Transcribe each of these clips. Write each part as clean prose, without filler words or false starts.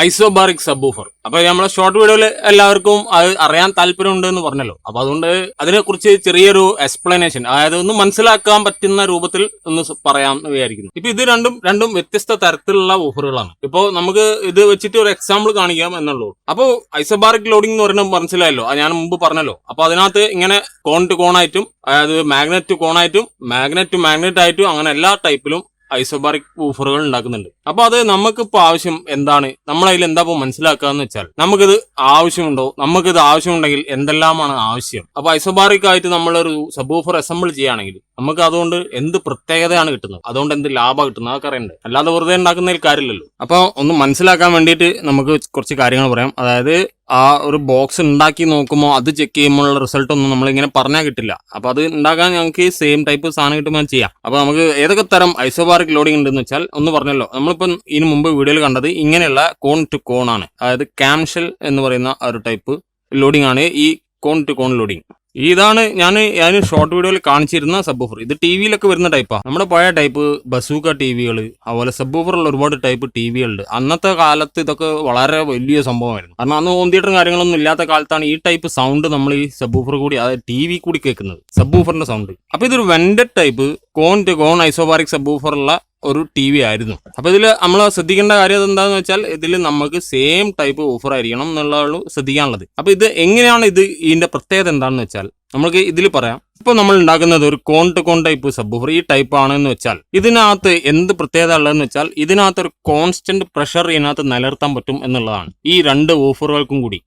Isobaric subwoofer. അപ്പൊ നമ്മളെ short വീഡിയോയിൽ എല്ലാവർക്കും അത് അറിയാൻ താല്പര്യമുണ്ട് എന്ന് പറഞ്ഞല്ലോ. അപ്പൊ അതുകൊണ്ട് അതിനെക്കുറിച്ച് ചെറിയൊരു എക്സ്പ്ലനേഷൻ, അതായത് ഒന്ന് മനസ്സിലാക്കാൻ പറ്റുന്ന രൂപത്തിൽ ഒന്ന് പറയാം എന്ന് വിചാരിക്കുന്നു. ഇപ്പൊ ഇത് രണ്ടും വ്യത്യസ്ത തരത്തിലുള്ള ഓഫറുകളാണ്. ഇപ്പൊ നമുക്ക് ഇത് വെച്ചിട്ട് ഒരു എക്സാമ്പിൾ കാണിക്കാം എന്നുള്ളൂ. അപ്പോൾ ഐസോബാറിക് ലോഡിംഗ് എന്ന് പറയുന്നത് മനസ്സിലായല്ലോ, ഞാൻ മുമ്പ് പറഞ്ഞല്ലോ. അപ്പൊ അതിനകത്ത് ഇങ്ങനെ കോൺ ടു കോൺ ആയിട്ടും, അതായത് മാഗ്നറ്റ് ടു കോൺ ആയിട്ടും, മാഗ്നറ്റ് ടു മാഗ്നറ്റ് ആയിട്ടും, അങ്ങനെ എല്ലാ ടൈപ്പിലും ഐസോബാറിക് വൂഫറുകൾ ഉണ്ടാക്കുന്നുണ്ട്. അപ്പൊ അത് നമുക്കിപ്പോ ആവശ്യം എന്താണ്, നമ്മളതിൽ എന്താ മനസ്സിലാക്കാന്ന് വെച്ചാൽ, നമുക്കിത് ആവശ്യമുണ്ടോ, നമുക്കിത് ആവശ്യമുണ്ടെങ്കിൽ എന്തെല്ലാമാണ് ആവശ്യം. അപ്പൊ ഐസോബാറിക് ആയിട്ട് നമ്മളൊരു സബ്വൂഫർ അസംബിൾ ചെയ്യുകയാണെങ്കിൽ നമുക്ക് അതുകൊണ്ട് എന്ത് പ്രത്യേകതയാണ് കിട്ടുന്നത്, അതുകൊണ്ട് എന്ത് ലാഭം കിട്ടുന്നത്, അതൊക്കെ അറിയണ്ടേ. അല്ലാതെ വെറുതെ ഉണ്ടാക്കുന്നതിൽ കാര്യമില്ലല്ലോ. അപ്പൊ ഒന്ന് മനസ്സിലാക്കാൻ വേണ്ടിയിട്ട് നമുക്ക് കുറച്ച് കാര്യങ്ങൾ പറയാം. അതായത് ആ ഒരു ബോക്സ് ഉണ്ടാക്കി നോക്കുമ്പോൾ അത് ചെക്ക് ചെയ്യുമ്പോഴുള്ള റിസൾട്ട് ഒന്നും നമ്മളിങ്ങനെ പറഞ്ഞാൽ കിട്ടില്ല. അപ്പൊ അത് ഉണ്ടാക്കാൻ ഞങ്ങൾക്ക് സെയിം ടൈപ്പ് സാധനം കിട്ടുമ്പോൾ ചെയ്യാം. അപ്പൊ നമുക്ക് ഏതൊക്കെ തരം ഐസോബാറിക് ലോഡിംഗ് ഉണ്ടെന്ന് വെച്ചാൽ ഒന്ന് പറഞ്ഞല്ലോ. നമ്മളിപ്പം ഇതിനു മുമ്പ് വീഡിയോയിൽ കണ്ടത് ഇങ്ങനെയുള്ള കോൺ ടു കോൺ ആണ്. അതായത് ക്യാംഷെൽ എന്ന് പറയുന്ന ഒരു ടൈപ്പ് ലോഡിംഗ് ആണ് ഈ കോൺ ടു കോൺ ലോഡിംഗ്. ഇതാണ് ഞാൻ ഷോർട്ട് വീഡിയോയിൽ കാണിച്ചിരുന്ന സബ്വൂഫർ. ഇത് ടി വിയിലൊക്കെ വരുന്ന ടൈപ്പാണ്. നമ്മുടെ പഴയ ടൈപ്പ് ബസൂക്ക ടി വികൾ, അതുപോലെ സബ്വൂഫറുള്ള ഒരുപാട് ടൈപ്പ് ടി വികളുണ്ട്. അന്നത്തെ കാലത്ത് ഇതൊക്കെ വളരെ വലിയ സംഭവമായിരുന്നു. കാരണം അന്ന് ഹോം തിയേറ്ററും കാര്യങ്ങളൊന്നും ഇല്ലാത്ത കാലത്താണ് ഈ ടൈപ്പ് സൗണ്ട് നമ്മൾ ഈ സബ്വൂഫർ കൂടി, അതായത് ടി വി കൂടി കേൾക്കുന്നത്, സബ്വൂഫറിന്റെ സൗണ്ട്. അപ്പൊ ഇതൊരു vented type cone to cone isobaric സബ്വൂഫറുള്ള ഒരു ടി വി ആയിരുന്നു. അപ്പൊ ഇതിൽ നമ്മൾ ശ്രദ്ധിക്കേണ്ട കാര്യം എന്താണെന്ന് വെച്ചാൽ, ഇതിൽ നമുക്ക് സെയിം ടൈപ്പ് ഓഫർ ആയിരിക്കണം എന്നുള്ളതാണ് ശ്രദ്ധിക്കാനുള്ളത്. അപ്പൊ ഇത് എങ്ങനെയാണ്, ഇതിന്റെ പ്രത്യേകത എന്താണെന്ന് വെച്ചാൽ നമുക്ക് ഇതിൽ പറയാം. ഇപ്പൊ നമ്മൾ ഉണ്ടാക്കുന്നത് ഒരു കോൺ ടു കോൺ ടൈപ്പ് സബ്വൂഫർ ഈ ടൈപ്പ് ആണെന്ന് വെച്ചാൽ, ഇതിനകത്ത് എന്ത് പ്രത്യേകത ഉള്ളതെന്ന് വെച്ചാൽ, ഇതിനകത്ത് ഒരു കോൺസ്റ്റന്റ് പ്രഷർ ഇതിനകത്ത് നിലനിർത്താൻ പറ്റും എന്നുള്ളതാണ്. ഈ രണ്ട് ഓഫറുകൾക്കും കൂടി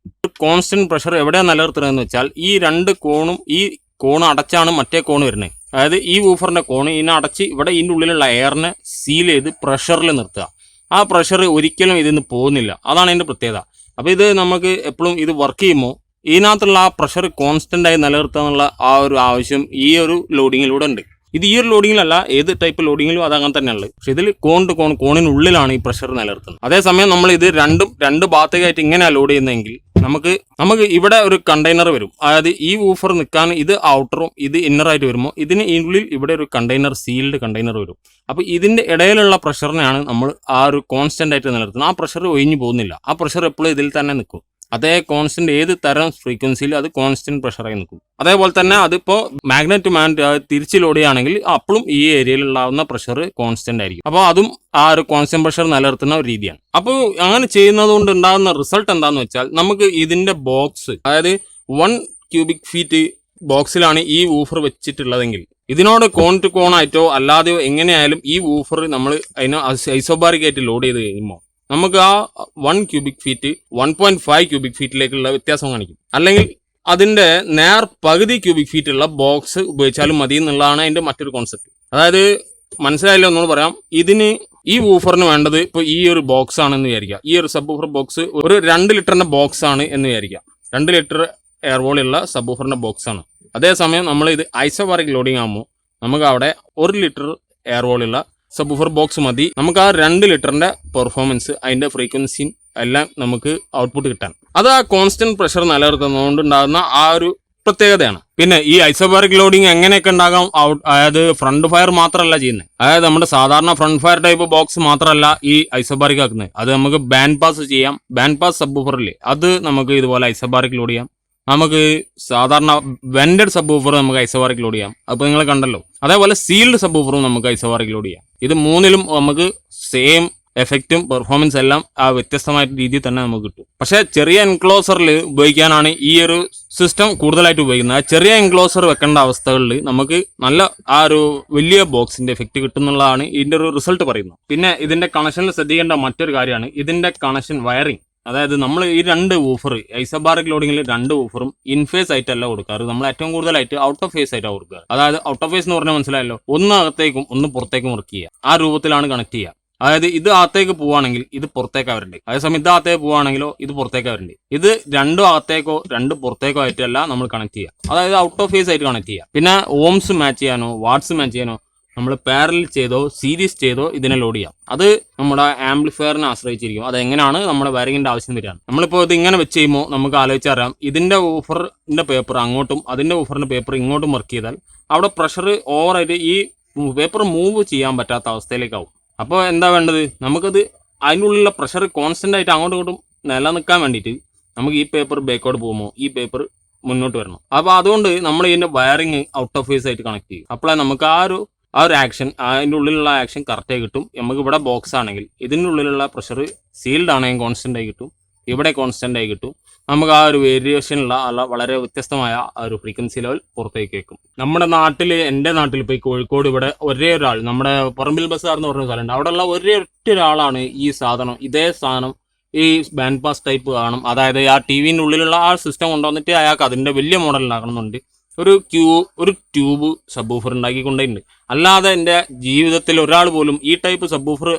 കോൺസ്റ്റന്റ് പ്രഷർ എവിടെയാണ് നിലനിർത്തുന്നതെന്ന് വെച്ചാൽ, ഈ രണ്ട് കോണും, ഈ കോൺ അടച്ചാണ് മറ്റേ കോൺ വരുന്നത്. അതായത് ഈ വൂഫറിന്റെ കോണ് ഇതിനെ അടച്ച് ഇവിടെ ഇതിൻ്റെ ഉള്ളിലുള്ള എയറിനെ സീൽ ചെയ്ത് പ്രഷറിൽ നിർത്തുക. ആ പ്രഷർ ഒരിക്കലും ഇതിന്ന് പോകുന്നില്ല. അതാണ് ഇതിന്റെ പ്രത്യേകത. അപ്പൊ ഇത് നമുക്ക് എപ്പോഴും ഇത് വർക്ക് ചെയ്യുമ്പോൾ ഇതിനകത്തുള്ള ആ പ്രഷർ കോൺസ്റ്റന്റ് ആയി നിലനിർത്തുക എന്നുള്ള ആ ഒരു ആവശ്യം ഈ ഒരു ലോഡിങ്ങിലൂടെ ഉണ്ട്. ഇത് ഈ ഒരു ലോഡിങ്ങിലല്ല, ഏത് ടൈപ്പ് ലോഡിങ്ങിലും അത് അങ്ങനെ തന്നെയുള്ളത്. പക്ഷെ ഇതിൽ കോൺ ടു കോൺ, കോണിനുള്ളിലാണ് ഈ പ്രഷർ നിലനിർത്തുന്നത്. അതേസമയം നമ്മൾ ഇത് രണ്ട് ഭാഗത്തേക്കായിട്ട് ഇങ്ങനെയാണ് ലോഡ് ചെയ്യുന്നതെങ്കിൽ നമുക്ക് ഇവിടെ ഒരു കണ്ടെയ്നർ വരും. അതായത് ഈ വൂഫർ നിൽക്കാൻ ഇത് ഔട്ടറും ഇത് ഇന്നറായിട്ട് വരുമ്പോൾ ഇതിന് ഉള്ളിൽ ഇവിടെ ഒരു കണ്ടെയ്നർ, സീൽഡ് കണ്ടെയ്നർ വരും. അപ്പൊ ഇതിന്റെ ഇടയിലുള്ള പ്രഷറിനെയാണ് നമ്മൾ ആ ഒരു കോൺസ്റ്റന്റ് ആയിട്ട് നിലനിർത്തുന്നത്. ആ പ്രഷർ ഒഴിഞ്ഞു പോകുന്നില്ല. ആ പ്രഷർ എപ്പോഴും ഇതിൽ തന്നെ നിൽക്കും. അതേ കോൺസ്റ്റന്റ് ഏത് തരം ഫ്രീക്വൻസിയിൽ അത് കോൺസ്റ്റന്റ് പ്രഷറായി നിൽക്കും. അതേപോലെ തന്നെ അതിപ്പോ മാഗ്നറ്റ് ടു മാഗ്നറ്റ് തിരിച്ച് ലോഡ് ചെയ്യുകയാണെങ്കിൽ അപ്പോഴും ഈ ഏരിയയിൽ ഉണ്ടാകുന്ന പ്രഷർ കോൺസ്റ്റന്റ് ആയിരിക്കും. അപ്പോൾ അതും ആ ഒരു കോൺസ്റ്റന്റ് പ്രഷർ നിലനിർത്തുന്ന ഒരു രീതിയാണ്. അപ്പോൾ അങ്ങനെ ചെയ്യുന്നത് കൊണ്ട് ഉണ്ടാകുന്ന റിസൾട്ട് എന്താണെന്ന് വെച്ചാൽ, നമുക്ക് ഇതിന്റെ ബോക്സ്, അതായത് 1 ക്യൂബിക് ഫീറ്റ് ബോക്സിലാണ് ഈ വൂഫർ വെച്ചിട്ടുള്ളതെങ്കിൽ, ഇതിനോട് കോൺ ടു കോൺ ആയിട്ടോ അല്ലാതെയോ എങ്ങനെയായാലും ഈ വൂഫർ നമ്മൾ അതിനെ ഐസോബാറിക് ആയിട്ട് ലോഡ് ചെയ്ത് കഴിയുമ്പോൾ നമുക്ക് ആ 1 ക്യൂബിക് ഫീറ്റ് 1.5 ക്യൂബിക് ഫീറ്റിലേക്കുള്ള വ്യത്യാസം കാണിക്കും. അല്ലെങ്കിൽ അതിന്റെ നേർ പകുതി ക്യൂബിക് ഫീറ്റ് ഉള്ള ബോക്സ് ഉപയോഗിച്ചാലും മതി എന്നുള്ളതാണ് അതിന്റെ മറ്റൊരു കോൺസെപ്റ്റ്. അതായത് മനസ്സിലായില്ല എന്നോട് പറയാം. ഇതിന് ഈ വൂഫറിന് വേണ്ടത് ഇപ്പൊ ഈ ഒരു ബോക്സ് ആണെന്ന് വിചാരിക്കുക. ഈ ഒരു സബ് വൂഫർ ബോക്സ് ഒരു 2 ലിറ്ററിന്റെ ബോക്സ് ആണ് എന്ന് വിചാരിക്കുക. 2 ലിറ്റർ എയർ വോളുള്ള സബ് വൂഫറിന്റെ ബോക്സ് ആണ്. അതേസമയം നമ്മൾ ഇത് ഐസോബാറിക് ലോഡിംഗ് ആകുമ്പോൾ നമുക്ക് അവിടെ 1 ലിറ്റർ എയർ വോളുള്ള സബ്വൂഫർ ബോക്സ് മതി. നമുക്ക് ആ 2 ലിറ്ററിന്റെ പെർഫോമൻസ്, അതിന്റെ ഫ്രീക്വൻസിയും എല്ലാം നമുക്ക് ഔട്ട്പുട്ട് കിട്ടാൻ. അത് ആ കോൺസ്റ്റന്റ് പ്രഷർ നിലനിർത്തുന്നതുകൊണ്ട് ഉണ്ടാകുന്ന ആ ഒരു പ്രത്യേകതയാണ്. പിന്നെ ഈ ഐസോബാറിക് ലോഡിംഗ് എങ്ങനെയൊക്കെ ഉണ്ടാകാം, അതായത് ഫ്രണ്ട് ഫയർ മാത്രമല്ല ചെയ്യുന്നത്. അതായത് നമ്മുടെ സാധാരണ ഫ്രണ്ട് ഫയർ ടൈപ്പ് ബോക്സ് മാത്രമല്ല ഈ ഐസോബാറിക് ആക്കുന്നത്. അത് നമുക്ക് ബാൻഡ് പാസ് ചെയ്യാം. ബാൻഡ് പാസ് സബ്വൂഫറില്ലേ, അത് നമുക്ക് ഇതുപോലെ ഐസോബാറിക് ലോഡ് ചെയ്യാം. നമുക്ക് സാധാരണ വെൻഡഡ് സബ്വൂഫർ നമുക്ക് ഐസോബാറിക് ലോഡ് ചെയ്യാം. അപ്പോൾ നിങ്ങൾ കണ്ടല്ലോ. അതേപോലെ സീൽഡ് സബ്വൂഫറും നമുക്ക് ഐസോബാറിക് ലോഡ് ചെയ്യാം. ഇത് മൂന്നിലും നമുക്ക് സെയിം എഫക്റ്റും പെർഫോമൻസ് എല്ലാം ആ വ്യത്യസ്തമായ രീതിയിൽ തന്നെ നമുക്ക് കിട്ടും. പക്ഷേ ചെറിയ എൻക്ലോസറിൽ ഉപയോഗിക്കാനാണ് ഈ ഒരു സിസ്റ്റം കൂടുതലായിട്ട് ഉപയോഗിക്കുന്നത്. ആ ചെറിയ എൻക്ലോസർ വെക്കേണ്ട അവസ്ഥകളിൽ നമുക്ക് നല്ല ആ ഒരു വലിയ ബോക്സിന്റെ എഫക്റ്റ് കിട്ടുന്നുള്ളതാണ് ഇതിന്റെ ഒരു റിസൾട്ട് പറയുന്നത്. പിന്നെ ഇതിന്റെ കണക്ഷനിൽ ശ്രദ്ധിക്കേണ്ട മറ്റൊരു കാര്യമാണ് ഇതിന്റെ കണക്ഷൻ വയറിംഗ്. അതായത് നമ്മൾ ഈ 2 വൂഫർ ഐസോബാറിക് ലോഡിങ്ങിൽ 2 വൂഫറും ഇൻഫേസ് ആയിട്ടല്ല കൊടുക്കാറ്. നമ്മൾ ഏറ്റവും കൂടുതലായിട്ട് ഔട്ട് ഓഫ് ഫേസ് ആയിട്ടാണ് കൊടുക്കുക. അതായത് ഔട്ട് ഓഫ് ഫേസ് എന്ന് പറഞ്ഞാൽ മനസ്സിലായല്ലോ, ഒന്ന് അകത്തേക്കും ഒന്ന് പുറത്തേക്കും വർക്ക് ചെയ്യുക. ആ രൂപത്തിലാണ് കണക്ട് ചെയ്യുക. അതായത് ഇത് അകത്തേക്ക് പോവുകയാണെങ്കിൽ ഇത് പുറത്തേക്കാ വരണ്ടേ, അതേസമയം ഇത് അകത്തേക്ക് പോവുകയാണെങ്കിലോ ഇത് പുറത്തേക്കാ വരണ്ടേ. ഇത് 2 അകത്തേക്കോ 2 പുറത്തേക്കോ ആയിട്ടല്ല നമ്മൾ കണക്ട് ചെയ്യുക. അതായത് ഔട്ട് ഓഫ് ഫേസ് ആയിട്ട് കണക്ട് ചെയ്യുക. പിന്നെ ഓംസ് മാച്ച് ചെയ്യാനോ വാട്ട്സ് മാച്ച് ചെയ്യാനോ നമ്മൾ പാരലൽ ചെയ്തോ സീരീസ് ചെയ്തോ ഇതിനെ ലോഡ് ചെയ്യാം. അത് നമ്മുടെ ആംപ്ലിഫയറിനെ ആശ്രയിച്ചിരിക്കും. അതെങ്ങനെയാണ് നമ്മുടെ വയറിങ്ങിന്റെ ആവശ്യം വരികയാണ്. നമ്മളിപ്പോൾ ഇത് ഇങ്ങനെ വെച്ച് ചെയ്യുമ്പോൾ നമുക്ക് ആലോചിച്ചറിയാം, ഇതിന്റെ വൂഫറിന്റെ പേപ്പർ അങ്ങോട്ടും അതിന്റെ വൂഫറിന്റെ പേപ്പർ ഇങ്ങോട്ടും വർക്ക് ചെയ്താൽ അവിടെ പ്രഷർ ഓവറായിട്ട് ഈ പേപ്പർ മൂവ് ചെയ്യാൻ പറ്റാത്ത അവസ്ഥയിലേക്കാവും. അപ്പോൾ എന്താ വേണ്ടത്, നമുക്കത് അതിനുള്ളിലുള്ള പ്രഷർ കോൺസ്റ്റന്റ് ആയിട്ട് അങ്ങോട്ടും ഇങ്ങോട്ടും നിലനിൽക്കാൻ വേണ്ടിയിട്ട് നമുക്ക് ഈ പേപ്പർ ബാക്കോട്ട് പോകുമ്പോൾ ഈ പേപ്പർ മുന്നോട്ട് വരണം. അപ്പോൾ അതുകൊണ്ട് നമ്മൾ ഇതിന്റെ വയറിങ് ഔട്ട് ഓഫ് ഫേസ് ആയിട്ട് കണക്ട് ചെയ്യും. അപ്പോഴേ നമുക്ക് ആ ഒരു ആക്ഷൻ, അതിൻ്റെ ഉള്ളിലുള്ള ആക്ഷൻ കറക്റ്റായി കിട്ടും. നമുക്ക് ഇവിടെ ബോക്സ് ആണെങ്കിൽ ഇതിൻ്റെ ഉള്ളിലുള്ള പ്രഷർ സീൽഡ് ആണെങ്കിൽ കോൺസ്റ്റന്റ് ആയി കിട്ടും, ഇവിടെ കോൺസ്റ്റന്റ് ആയി കിട്ടും. നമുക്ക് ആ ഒരു വേരിയേഷനുള്ള വളരെ വ്യത്യസ്തമായ ആ ഒരു ഫ്രീക്വൻസി ലെവൽ പുറത്തേക്ക് വെക്കും. നമ്മുടെ നാട്ടിൽ, എൻ്റെ നാട്ടിൽ ഇപ്പോൾ ഈ കോഴിക്കോട് ഇവിടെ ഒരേ ഒരാൾ, നമ്മുടെ പറമ്പിൽ ബസാർ എന്ന് പറഞ്ഞ സ്ഥലമുണ്ട്, അവിടെയുള്ള ഒറ്റ ഒരാളാണ് ഈ സാധനം, ഇതേ സാധനം ഈ ബാൻഡ് പാസ് ടൈപ്പ് കാണും, അതായത് ആ ടി വിൻ്റെ ഉള്ളിലുള്ള ആ സിസ്റ്റം കൊണ്ടുവന്നിട്ട് അയാൾക്ക് അതിൻ്റെ വലിയ മോഡൽ ഉണ്ടാക്കണമെന്നുണ്ട്. ഒരു ട്യൂബ് സബ്ബൂഫർ ഉണ്ടാക്കിക്കൊണ്ടേണ്ട്. അല്ലാതെ എൻ്റെ ജീവിതത്തിൽ ഒരാൾ പോലും ഈ ടൈപ്പ് സബ്ബൂഫർ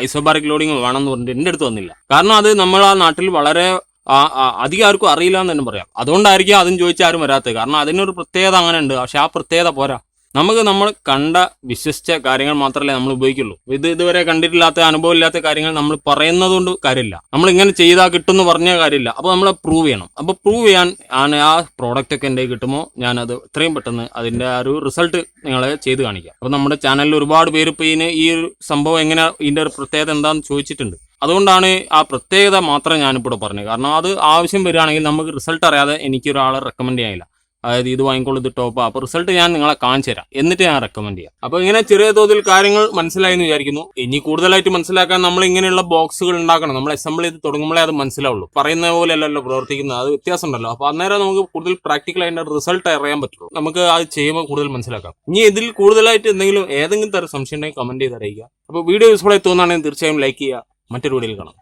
ഐസോബാറിക് ലോഡിങ് വേണമെന്ന് പറഞ്ഞിട്ട് എൻ്റെ അടുത്ത് വന്നില്ല. കാരണം അത് നമ്മൾ ആ നാട്ടിൽ വളരെ അധികം ആർക്കും അറിയില്ല എന്ന് തന്നെ പറയാം. അതുകൊണ്ടായിരിക്കും അതും ചോദിച്ചാൽ ആരും വരാത്തത്. കാരണം അതിനൊരു പ്രത്യേകത അങ്ങനെ ഉണ്ട്. പക്ഷെ ആ പ്രത്യേകത പോരാ. നമ്മൾ കണ്ട വിശ്വസിച്ച കാര്യങ്ങൾ മാത്രമല്ലേ നമ്മൾ ഉപയോഗിക്കുള്ളൂ. ഇതുവരെ കണ്ടിട്ടില്ലാത്ത, അനുഭവം ഇല്ലാത്ത കാര്യങ്ങൾ നമ്മൾ പറയുന്നത് കൊണ്ട് കാര്യമില്ല. നമ്മൾ ഇങ്ങനെ ചെയ്താൽ കിട്ടുമെന്ന് പറഞ്ഞ കാര്യമില്ല. അപ്പോൾ നമ്മൾ പ്രൂവ് ചെയ്യണം. അപ്പോൾ പ്രൂവ് ചെയ്യാൻ ആണ് ആ പ്രോഡക്റ്റ് ഒക്കെ എൻ്റെ കിട്ടുമ്പോൾ ഞാനത് എത്രയും പെട്ടെന്ന് അതിൻ്റെ ആ ഒരു റിസൾട്ട് നിങ്ങളെ ചെയ്ത് കാണിക്കാം. അപ്പോൾ നമ്മുടെ ചാനലിൽ ഒരുപാട് പേര് ഇപ്പോൾ ഈ ഒരു സംഭവം എങ്ങനെ, ഇതിൻ്റെ ഒരു പ്രത്യേകത എന്താണെന്ന് ചോദിച്ചിട്ടുണ്ട്. അതുകൊണ്ടാണ് ആ പ്രത്യേകത മാത്രം ഞാനിപ്പോൾ പറഞ്ഞത്. കാരണം അത് ആവശ്യം വരികയാണെങ്കിൽ നമുക്ക് റിസൾട്ട് അറിയാതെ എനിക്കൊരാളെ റെക്കമെൻഡ് ചെയ്യാനില്ല. അതായത് ഇത് വാങ്ങിക്കോളൂ, ഇത് ടോപ്പാ. അപ്പോൾ റിസൾട്ട് ഞാൻ നിങ്ങളെ കാണിച്ചു തരാം, എന്നിട്ട് ഞാൻ റെക്കമെൻഡ് ചെയ്യാം. അപ്പോൾ ഇങ്ങനെ ചെറിയ തോതിൽ കാര്യങ്ങൾ മനസ്സിലായി എന്ന് വിചാരിക്കുന്നു. ഇനി കൂടുതലായിട്ട് മനസ്സിലാക്കാൻ നമ്മൾ ഇങ്ങനെയുള്ള ബോക്സുകൾ ഉണ്ടാക്കണം. നമ്മൾ അസംബിൾ ചെയ്ത് തുടങ്ങുമ്പോഴേ അത് മനസ്സിലാവുള്ളൂ. പറയുന്ന പോലെ അല്ലല്ലോ പ്രവർത്തിക്കുന്നത്, അത് വ്യത്യാസം ഉണ്ടല്ലോ. അപ്പോൾ അന്നേരം നമുക്ക് കൂടുതൽ പ്രാക്ടിക്കൽ അതിൻ്റെ റിസൾട്ട് അറിയാൻ പറ്റുള്ളൂ. നമുക്ക് അത് ചെയ്യുമ്പോൾ കൂടുതൽ മനസ്സിലാക്കാം. ഇനി ഇതിൽ കൂടുതലായിട്ട് ഏതെങ്കിലും തരം സംശയം ഉണ്ടെങ്കിൽ കമന്റ് ചെയ്ത് അറിയിക്കുക. അപ്പോൾ വീഡിയോ യൂസ്ഫുൾ ആയി തോന്നുകയാണെങ്കിൽ തീർച്ചയായും ലൈക്ക് ചെയ്യുക. മറ്റൊരു വീഡിയോയിൽ കാണാം.